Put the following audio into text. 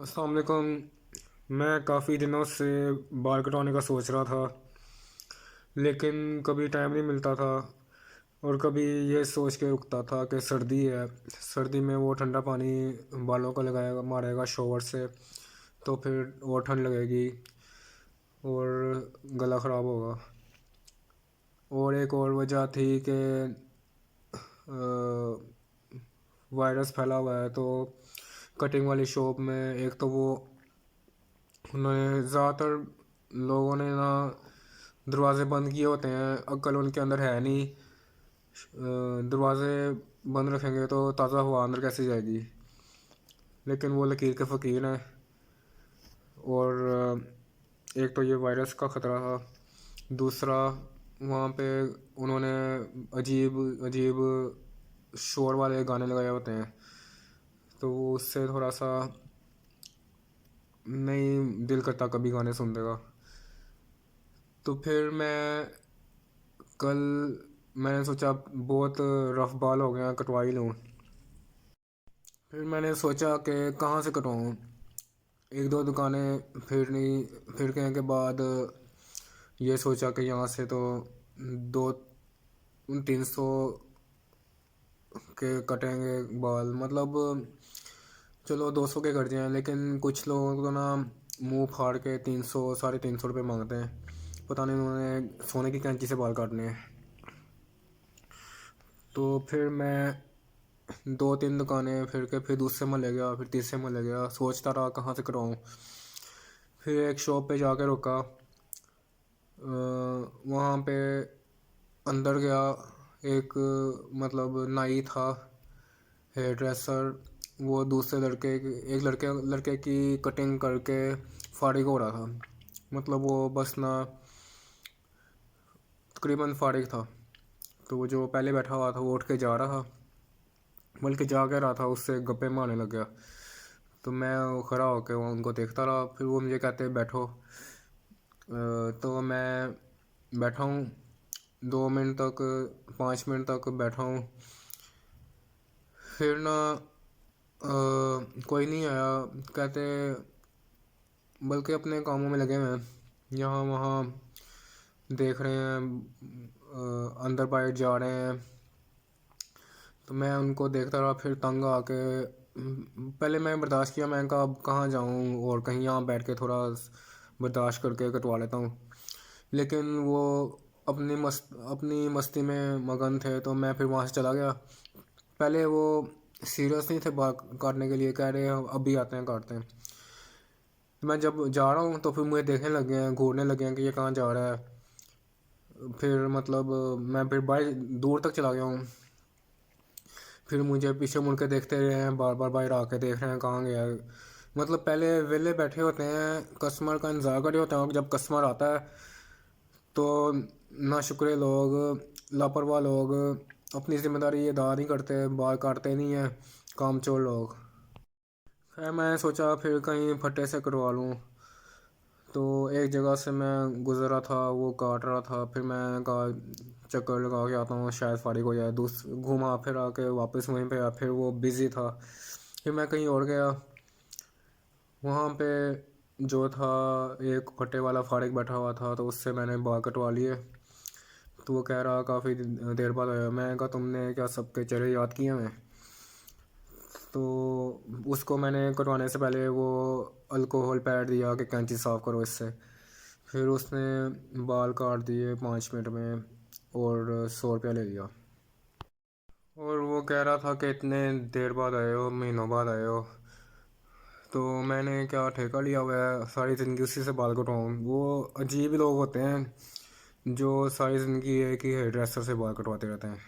अस्सलाम वालेकुम। मैं काफ़ी दिनों से बाल कटवाने का सोच रहा था, लेकिन कभी टाइम नहीं मिलता था। और कभी ये सोच के रुकता था कि सर्दी है, सर्दी में वो ठंडा पानी बालों को लगाएगा, मारेगा शॉवर से, तो फिर और ठंड लगेगी और गला ख़राब होगा। और एक और वजह थी कि वायरस फैला हुआ है, तो कटिंग वाली शॉप में एक तो वो उन्होंने ज़्यादातर लोगों ने ना दरवाजे बंद किए होते हैं, अक्ल उनके अंदर है नहीं। दरवाजे बंद रखेंगे तो ताज़ा हवा अंदर कैसे जाएगी। लेकिन वो लकीर के फ़कीर हैं। और एक तो ये वायरस का ख़तरा था, दूसरा वहाँ पे उन्होंने अजीब अजीब शोर वाले गाने लगाए होते हैं, तो वो उससे थोड़ा सा नहीं दिल करता कभी गाने सुनने का। तो फिर कल मैंने सोचा बहुत रफ बाल हो गए हैं, कटवा ही लूँ। फिर मैंने सोचा कि कहाँ से कटवाऊँ। एक दो दुकानें फिरने के बाद ये सोचा कि यहाँ से तो 200-300 के कटेंगे बाल, मतलब चलो 200 के कट जाएँ। लेकिन कुछ लोग तो ना मुंह फाड़ के 300-350 रुपये मांगते हैं। पता नहीं उन्होंने सोने की कैंची से बाल काटने हैं। तो फिर मैं 2-3 दुकानें फिर के फिर दूसरे मोहल्ले गया, फिर तीसरे मोहल्ले गया, सोचता रहा कहाँ से करवाऊँ। फिर एक शॉप पे जाके रुका। वहाँ पे अंदर गया, एक मतलब नाई था, हेयर ड्रेसर। वो दूसरे एक लड़के की कटिंग करके फारिग हो रहा था। मतलब वो बस ना तकरीबन फारिग था। तो वो जो पहले बैठा हुआ था वो उठ के जा रहा था, बल्कि जा के रहा था, उससे गप्पे मारने लग गया। तो मैं खड़ा होकर उनको देखता रहा। फिर वो मुझे कहते बैठो। तो मैं बैठा हूँ 2 मिनट तक, 5 मिनट तक बैठा हूँ। फिर ना कोई नहीं आया। कहते बल्कि अपने कामों में लगे हुए हैं, यहाँ वहाँ देख रहे हैं, अंदर बाहर जा रहे हैं। तो मैं उनको देखता रहा, फिर तंग आके पहले मैं बर्दाश्त किया। मैं कहा अब कहाँ जाऊँ, और कहीं यहाँ बैठ के थोड़ा बर्दाश्त करके कटवा लेता हूँ। लेकिन वो अपनी मस्ती में मगन थे, तो मैं फिर वहाँ से चला गया। पहले वो सीरियस नहीं थे बात काटने के लिए, कह रहे हैं अभी आते हैं काटते हैं। मैं जब जा रहा हूँ तो फिर मुझे देखने लगे हैं, घूरने लगे हैं कि ये कहाँ जा रहा है। फिर मतलब मैं फिर बाहर दूर तक चला गया हूँ। फिर मुझे पीछे मुड़ के देखते रहे हैं, बार बार बाहर आके देख रहे हैं कहाँ गया है। मतलब पहले वेले बैठे होते हैं, कस्टमर का इंतज़ार कर रहे होते हैं, और जब कस्टमर आता है तो नाशुक्रे लोग, लापरवाह लोग अपनी ज़िम्मेदारी अदा नहीं करते, बाल काटते नहीं हैं, कामचोर लोग। खैर मैंने सोचा फिर कहीं फट्टे से करवा लूँ। तो एक जगह से मैं गुज़रा था, वो काट रहा था। फिर मैं कहा चक्कर लगा के आता हूँ, शायद फारिग हो जाए। घूमा फिर आके वापस वहीं पे आया, फिर वो बिज़ी था। फिर मैं कहीं और गया, वहाँ पे जो था एक फट्टे वाला फारिग बैठा हुआ था, तो उससे मैंने बाल कटवा लिए। तो वो कह रहा काफ़ी देर बाद आया। मैं कहा तुमने क्या सबके चेहरे याद किए हैं। तो उसको मैंने कटवाने से पहले वो अल्कोहल पैड दिया कि कैंची साफ़ करो इससे। फिर उसने बाल काट दिए 5 मिनट में, और 100 रुपया ले लिया। और वो कह रहा था कि इतने देर बाद आए हो, महीनों बाद आए हो। तो मैंने क्या ठेका लिया हुआ है सारी ज़िंदगी उसी से बाल कटवाऊँ। वो अजीब लोग होते हैं जो सारी ज़िंदगी एक ही हेयर ड्रेसर से बाल कटवाते रहते हैं।